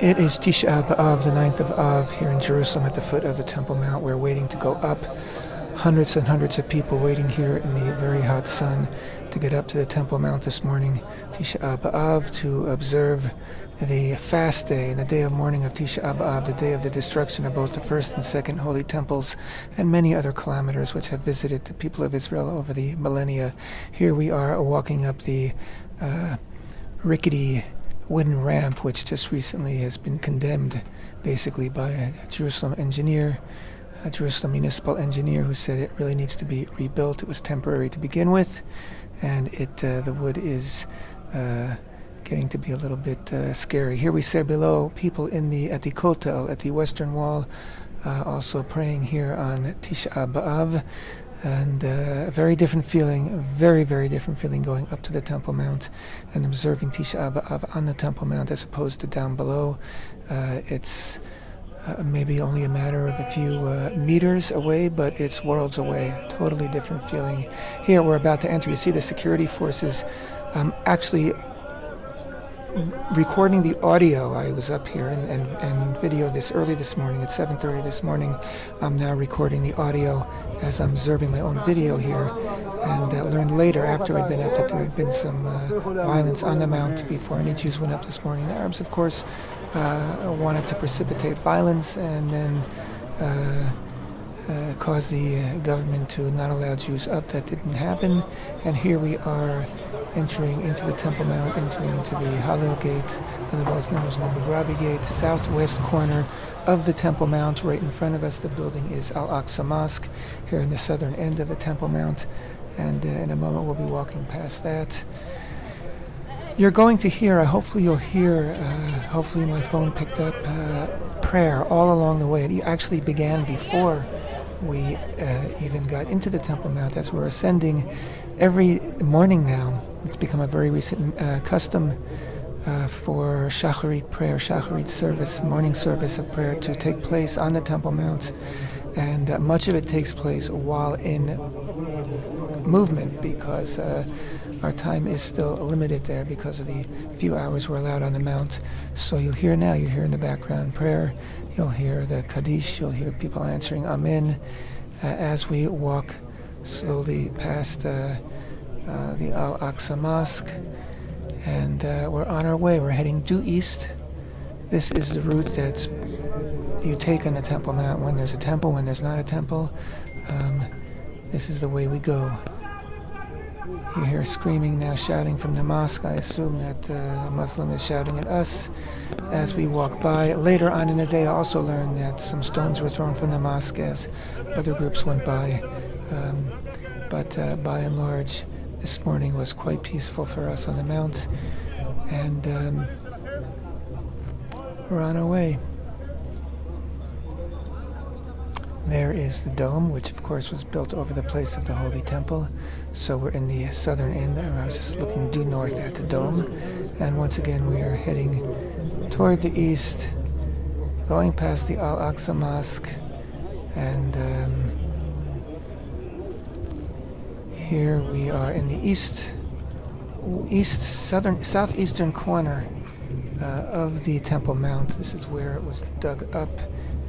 It is Tisha b'Av, the 9th of Av, here in Jerusalem at the foot of the Temple Mount. We're waiting to go up. Hundreds and hundreds of people waiting here in the very hot sun to get up to the Temple Mount this morning, Tisha b'Av, to observe the fast day and the day of mourning of Tisha b'Av, the day of the destruction of both the first and second holy temples and many other calamities which have visited the people of Israel over the millennia. Here we are walking up the rickety wooden ramp, which just recently has been condemned basically by a Jerusalem engineer, a Jerusalem municipal engineer, who said it really needs to be rebuilt. It was temporary to begin with, and the wood is getting to be a little bit scary. Here we see below people at the Kotel, at the western wall, also praying here on Tisha b'Av. And a very different feeling, very, very different feeling going up to the Temple Mount and observing Tisha b'Av on the Temple Mount as opposed to down below. It's maybe only a matter of a few meters away, but it's worlds away. Totally different feeling. Here we're about to enter. You see the security forces actually recording the audio. I was up here and videoed this early this morning at 7:30 this morning. I'm now recording the audio as I'm observing my own video here, and learned later, after I'd been up, that there had been some violence on the mount before any Jews went up this morning. The Arabs, of course, wanted to precipitate violence and then cause the government to not allow Jews up. That didn't happen, and here we are entering into the Temple Mount, entering into the Hallel Gate, otherwise known as the Mugrabi Gate, southwest corner of the Temple Mount. Right in front of us, the building is Al-Aqsa Mosque, here in the southern end of the Temple Mount, and in a moment we'll be walking past that. You're going to hear, hopefully you'll hear, hopefully my phone picked up prayer all along the way. It actually began before we even got into the Temple Mount. As we're ascending every morning now, it's become a very recent custom for Shacharit prayer, Shacharit service, morning service of prayer, to take place on the Temple Mount. And much of it takes place while in movement, because our time is still limited there because of the few hours we're allowed on the Mount. So you hear in the background prayer, you'll hear the Kaddish, you'll hear people answering Amen as we walk slowly past the Al-Aqsa Mosque. And we're on our way. We're heading due east. This is the route that you take on the Temple Mount when there's a temple, when there's not a temple. This is the way we go. You hear screaming now, shouting from the mosque. I assume that a Muslim is shouting at us as we walk by. Later on in the day, I also learned that some stones were thrown from the mosque as other groups went by. But by and large, this morning was quite peaceful for us on the Mount. And we're on our way. There is the dome, which of course was built over the place of the Holy Temple. So we're in the southern end. I was just looking due north at the dome. And once again, we are heading toward the east, going past the Al-Aqsa Mosque. And here we are in the southeastern corner of the Temple Mount. This is where it was dug up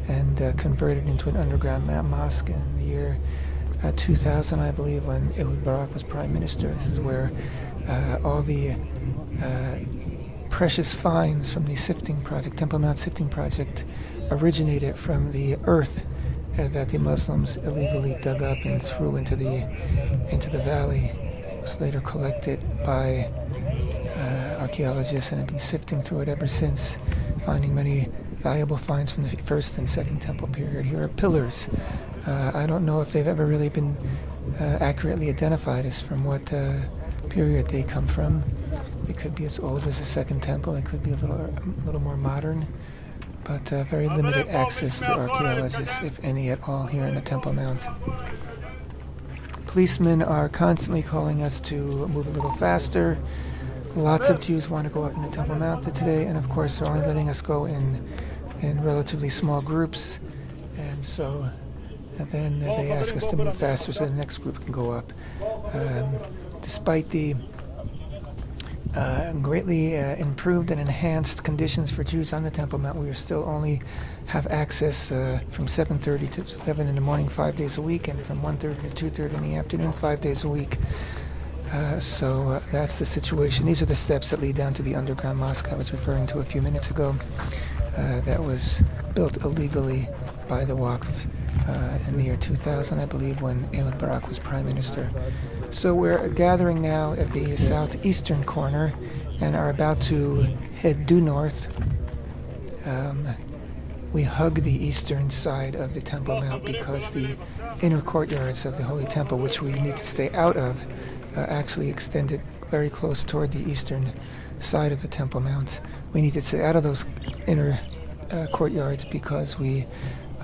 and converted into an underground mosque in the year 2000, I believe, when Ehud Barak was prime minister. This is where all the precious finds from the sifting project, Temple Mount sifting project, originated from the earth that the Muslims illegally dug up and threw into the valley. It was later collected by archaeologists and have been sifting through it ever since, finding many valuable finds from the first and second temple period. Here are pillars. I don't know if they've ever really been accurately identified as from what period they come from. It could be as old as the second temple. It could be a little more modern, but very limited access for archaeologists, if any at all, here in the Temple Mount. Policemen are constantly calling us to move a little faster. Lots of Jews want to go up in the Temple Mount today, and of course they're only letting us go in relatively small groups, and so then they ask us to move faster so the next group can go up. Despite the greatly improved and enhanced conditions for Jews on the Temple Mount. We are still only have access from 7:30 to 11 in the morning 5 days a week, and from 1:30 to 2:30 in the afternoon 5 days a week. So that's the situation. These are the steps that lead down to the underground mosque I was referring to a few minutes ago. That was built illegally by the Waqf in the year 2000, I believe, when Ehud Barak was prime minister. So we're gathering now at the southeastern corner and are about to head due north. We hug the eastern side of the Temple Mount because the inner courtyards of the Holy Temple, which we need to stay out of, actually extended very close toward the eastern side of the Temple Mount. We need to stay out of those inner courtyards because we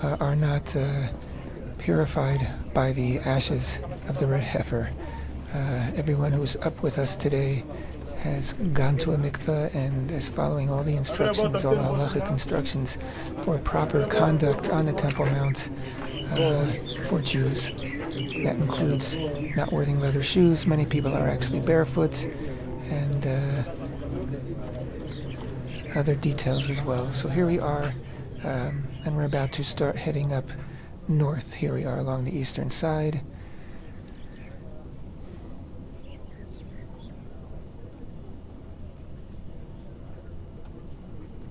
are not purified by the ashes of the red heifer. Everyone who's up with us today has gone to a mikveh and is following all the instructions, all the halachic instructions for proper conduct on the Temple Mount for Jews. That includes not wearing leather shoes. Many people are actually barefoot, and other details as well. So here we are, and we're about to start heading up north. Here we are along the eastern side.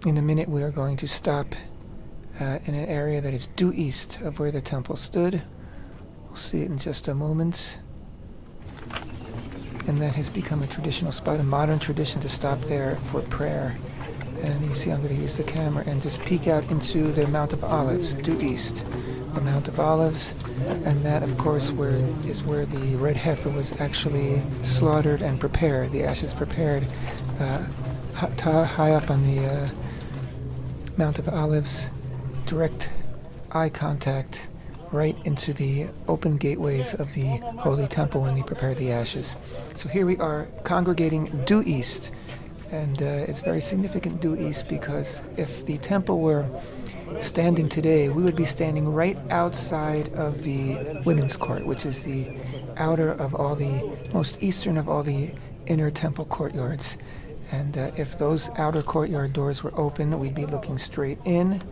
In a minute we are going to stop in an area that is due east of where the temple stood. We'll see it in just a moment. And that has become a traditional spot, a modern tradition to stop there for prayer. And you see I'm going to use the camera and just peek out into the Mount of Olives, due east. The Mount of Olives, and that of course is where the red heifer was actually slaughtered and prepared, the ashes prepared high up on the Mount of Olives, direct eye contact right into the open gateways of the Holy Temple when they prepared the ashes. So here we are congregating due east, and it's very significant due east because if the temple were standing today, we would be standing right outside of the women's court, which is the outer of all the, most eastern of all the inner temple courtyards. And if those outer courtyard doors were open, we'd be looking straight in.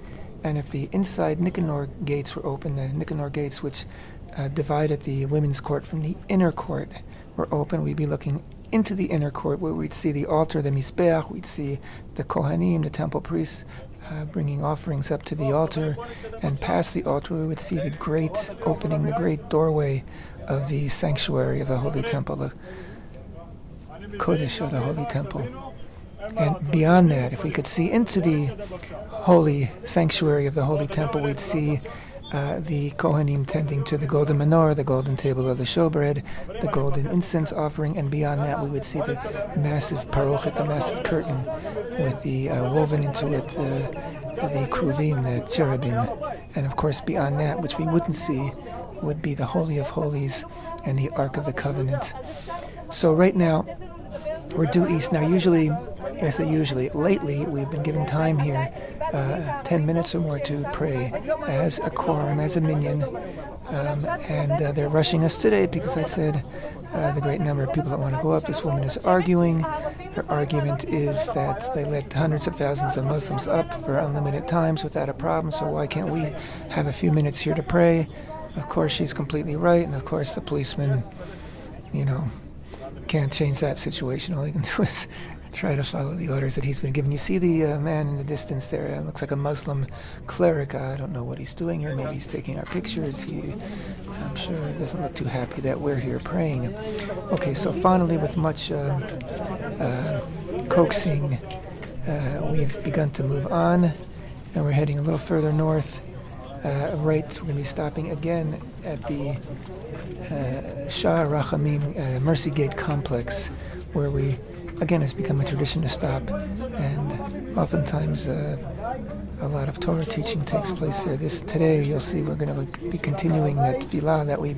And if the inside Nicanor gates were open, the Nicanor gates which divided the women's court from the inner court were open, we'd be looking into the inner court where we'd see the altar, the Mizbeach, we'd see the Kohanim, the temple priests, bringing offerings up to the altar, and past the altar we would see the great opening, the great doorway of the sanctuary of the Holy Temple, the Kodesh of the Holy Temple. And beyond that, if we could see into the holy sanctuary of the Holy Temple, we'd see the Kohanim tending to the golden menorah, the golden table of the showbread, the golden incense offering, and beyond that we would see the massive parochet, the massive curtain with the woven into it the kruvim, the cherubim, and of course beyond that, which we wouldn't see, would be the Holy of Holies and the Ark of the Covenant. So right now we're due east. Now usually, lately we've been given time here, 10 minutes or more to pray as a quorum, as a minyan, and they're rushing us today because I said the great number of people that want to go up. This woman is arguing. Her argument is that they let hundreds of thousands of Muslims up for unlimited times without a problem, so why can't we have a few minutes here to pray? Of course she's completely right, and of course the policeman, can't change that situation. All he can do is try to follow the orders that he's been given. You see the man in the distance there, looks like a Muslim cleric. I don't know what he's doing here. Maybe he's taking our pictures. I'm sure doesn't look too happy that we're here praying. Okay, so finally with much coaxing, we've begun to move on, and we're heading a little further north. We're going to be stopping again at the Shah Rachamim Mercy Gate complex, where we, again, it's become a tradition to stop, and oftentimes a lot of Torah teaching takes place there. Today, you'll see we're going to be continuing that tefillah that we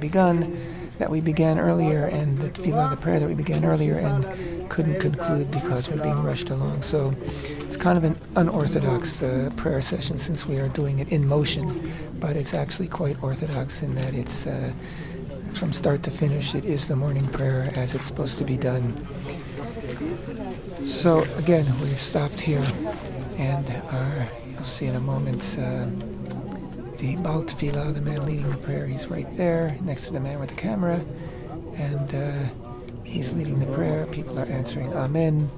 began earlier, and the tefillah, the prayer that we began earlier, and couldn't conclude because we're being rushed along. So it's kind of an unorthodox prayer session since we are doing it in motion, but it's actually quite orthodox in that it's from start to finish, it is the morning prayer as it's supposed to be done. So again, we've stopped here, and you'll see in a moment the Baal Tefillah, the man leading the prayer. He's right there next to the man with the camera, and he's leading the prayer. People are answering Amen,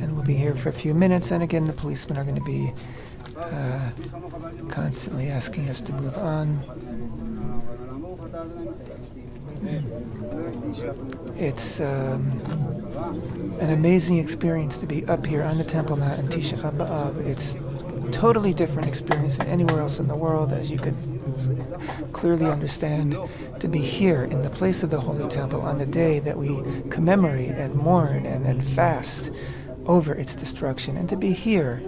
and we'll be here for a few minutes. And again, the policemen are going to be constantly asking us to move on. It's an amazing experience to be up here on the Temple Mount in Tisha b'Av. It's a totally different experience than anywhere else in the world, as you could clearly understand. To be here in the place of the Holy Temple on the day that we commemorate and mourn and fast over its destruction, and to be here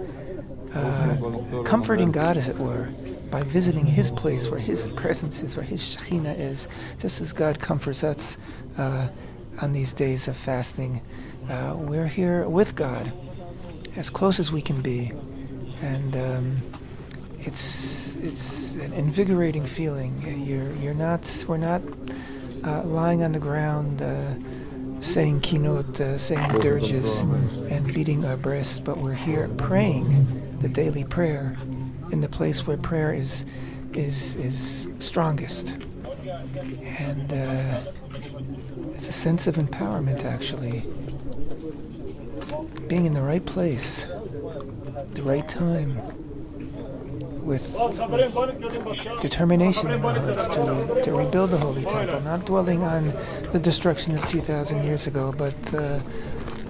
comforting God, as it were, by visiting His place where His presence is, where His Shekhinah is, just as God comforts us on these days of fasting. We're here with God, as close as we can be, and it's an invigorating feeling. We're not lying on the ground saying kinot, saying dirges, and beating our breasts, but we're here praying the daily prayer in the place where prayer is strongest, and it's a sense of empowerment, actually, being in the right place, the right time, with determination in our hearts to rebuild the Holy Temple, not dwelling on the destruction of 2,000 years ago, but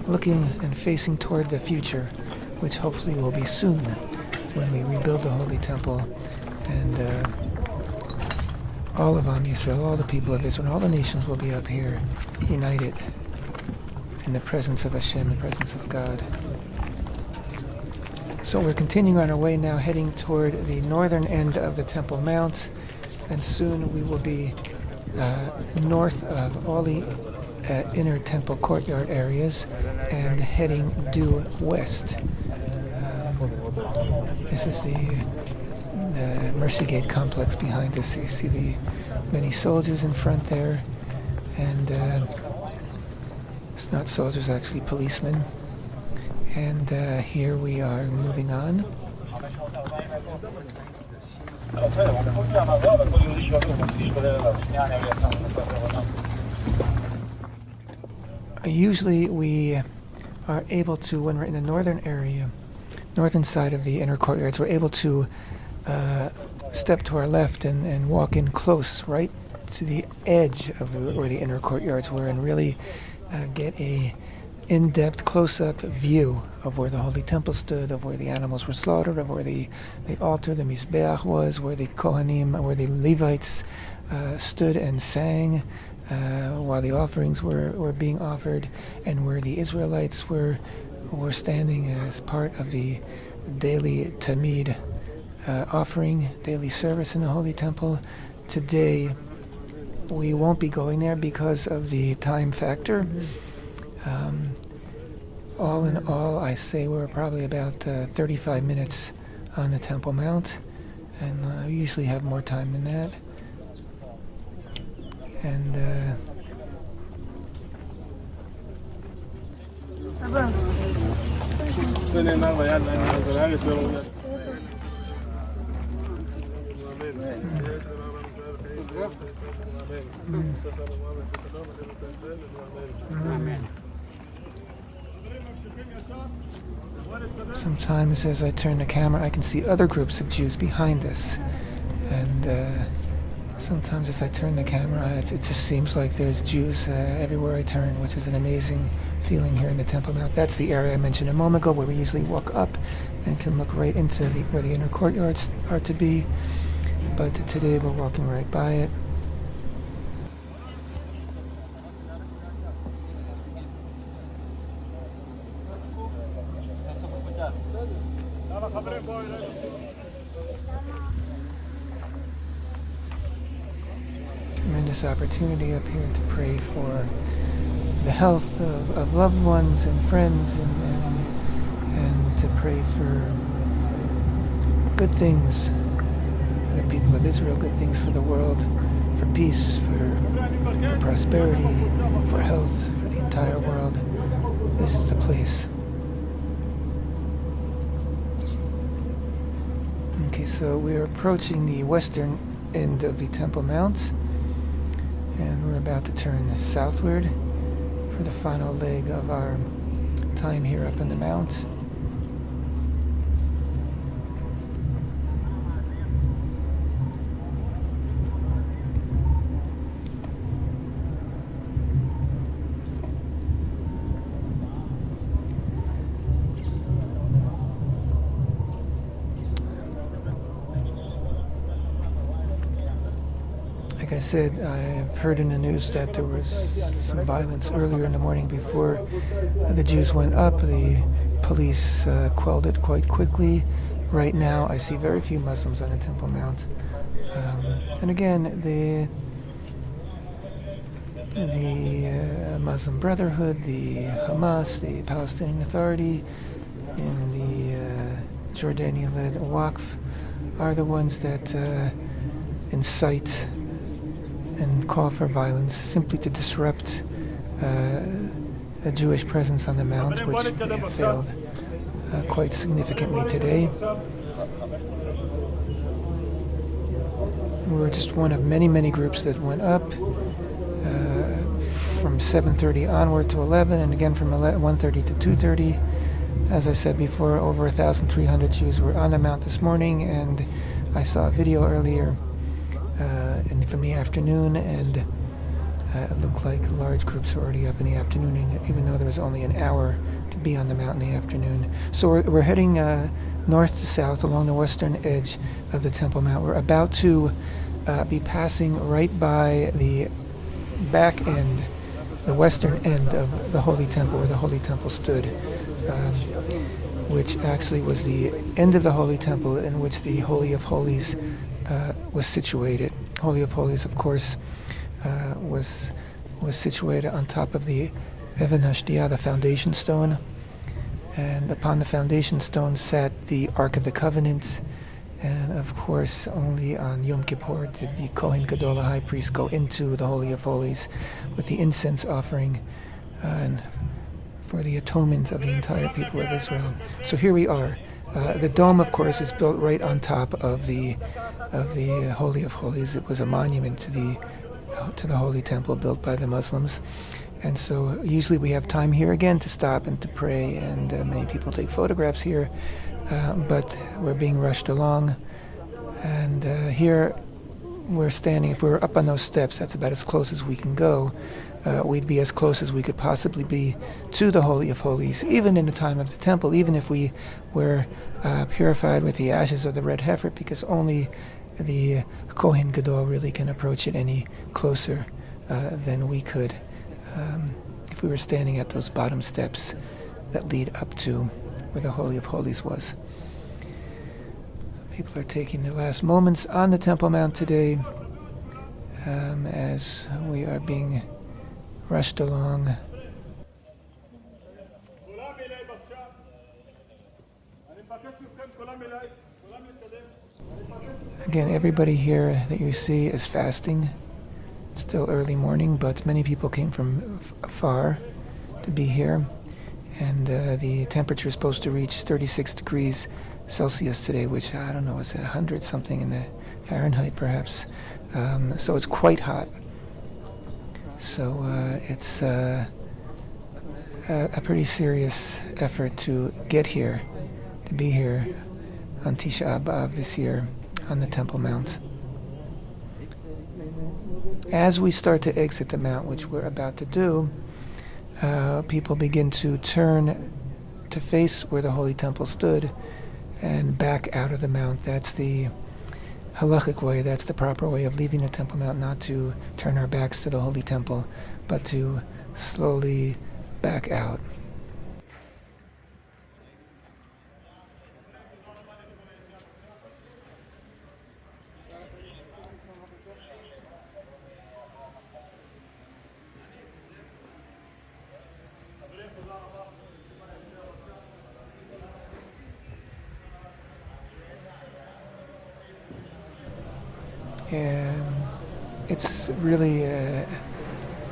looking and facing toward the future, which hopefully will be soon, when we rebuild the Holy Temple, and all of Am Yisrael, all the people of Israel, all the nations will be up here, united in the presence of Hashem, the presence of God. So we're continuing on our way now, heading toward the northern end of the Temple Mount, and soon we will be north of all the inner temple courtyard areas and heading due west. This is the Mercy Gate complex behind us. You see the many soldiers in front there, and it's not soldiers, actually policemen. And here we are moving on. Usually we are able to, when we're in the northern area, northern side of the inner courtyards, we're able to step to our left and walk in close, right to the edge of where the inner courtyards were, and really get a in-depth, close-up view of where the Holy Temple stood, of where the animals were slaughtered, of where the altar, the Mizbeach was, where the Kohanim, where the Levites stood and sang while the offerings were being offered, and where the Israelites were standing as part of the daily Tamid offering, daily service in the Holy Temple. Today, we won't be going there because of the time factor. All in all, I say we're probably about 35 minutes on the Temple Mount, and we usually have more time than that. And sometimes as I turn the camera, I can see other groups of Jews behind us, and sometimes as I turn the camera, it just seems like there's Jews everywhere I turn, which is an amazing feeling here in the Temple Mount. That's the area I mentioned a moment ago, where we usually walk up and can look right into where the inner courtyards are to be, but today we're walking right by it. Tremendous opportunity up here to pray for the health of loved ones and friends, and to pray for good things for the people of Israel, good things for the world, for peace, for prosperity, for health, for the entire world. this is the place. Okay, so we're approaching the western end of the Temple Mount, and we're about to turn southward for the final leg of our time here up in the mount. Like I said, I've heard in the news that there was some violence earlier in the morning before the Jews went up. The police quelled it quite quickly. Right now, I see very few Muslims on the Temple Mount. And again, the Muslim Brotherhood, the Hamas, the Palestinian Authority, and the Jordanian-led Waqf are the ones that incite and call for violence simply to disrupt a Jewish presence on the Mount, which they have failed quite significantly today. We were just one of many, many groups that went up from 7:30 onward to 11, and again from 1:30 to 2:30. As I said before, over 1,300 Jews were on the Mount this morning, and I saw a video earlier from the afternoon, and it looked like large groups were already up in the afternoon, even though there was only an hour to be on the Mount in the afternoon. So we're heading north to south along the western edge of the Temple Mount. We're about to be passing right by the back end, the western end of the Holy Temple, where the Holy Temple stood, which actually was the end of the Holy Temple in which the Holy of Holies was situated. Holy of Holies, of course, was situated on top of the Even HaShtiyah, the foundation stone, and upon the foundation stone sat the Ark of the Covenant. And of course, only on Yom Kippur did the Kohen Gadol, the high priest, go into the Holy of Holies with the incense offering and for the atonement of the entire people of Israel. So here we are. The dome, of course, is built right on top of the Holy of Holies. It was a monument to the Holy Temple built by the Muslims. And so usually we have time here again to stop and to pray, and many people take photographs here, but we're being rushed along. And here we're standing. If we were up on those steps, that's about as close as we can go. We'd be as close as we could possibly be to the Holy of Holies, even in the time of the temple, even if we were purified with the ashes of the red heifer, because only the Kohen Gadol really can approach it any closer than we could if we were standing at those bottom steps that lead up to where the Holy of Holies was. People are taking their last moments on the Temple Mount today as we are being rushed along. Again, everybody here that you see is fasting. It's still early morning, but many people came from far to be here. And the temperature is supposed to reach 36 degrees Celsius today, which I don't know, is 100 something in the Fahrenheit perhaps. So it's quite hot. So it's a pretty serious effort to get here, to be here on Tisha b'Av this year on the Temple Mount. As we start to exit the Mount, which we're about to do, people begin to turn to face where the Holy Temple stood and back out of the Mount. That's the halachic way, that's the proper way of leaving the Temple Mount, not to turn our backs to the Holy Temple, but to slowly back out. It's really an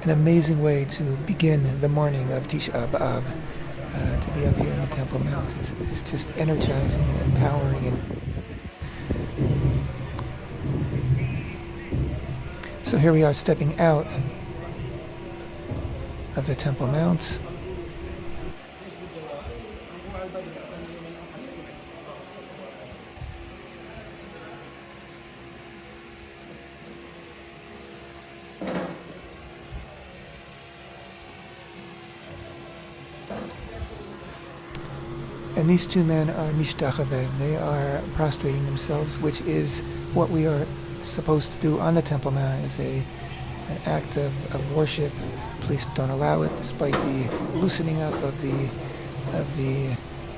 amazing way to begin the morning of Tisha b'Av. to be up here in the Temple Mount. It's just energizing and empowering. And so here we are stepping out of the Temple Mount. And these two men are mishtachaveh. They are prostrating themselves, which is what we are supposed to do on the Temple Mount, is an act of worship. Please don't allow it, despite the loosening up of the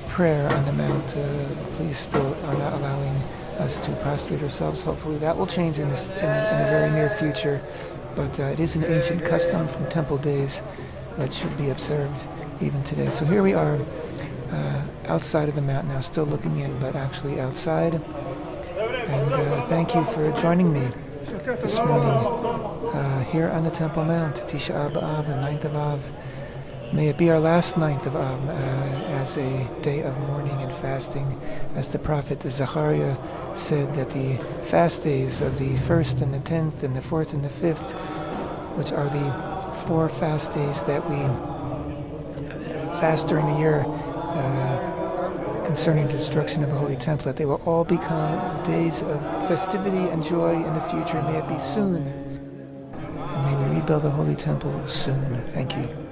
prayer on the Mount. Please still are not allowing us to prostrate ourselves. Hopefully that will change in the very near future. But it is an ancient custom from temple days that should be observed even today. So here we are. Outside of the mount now, still looking in, but actually outside. And thank you for joining me this morning here on the Temple Mount, Tisha b'Av, the 9th of Av. May it be our last 9th of Av as a day of mourning and fasting. As the prophet Zechariah said, that the fast days of the 1st and the 10th and the 4th and the 5th, which are the 4 fast days that we fast during the year, concerning the destruction of the Holy Temple, that they will all become days of festivity and joy in the future. May it be soon. And may we rebuild the Holy Temple soon. Thank you.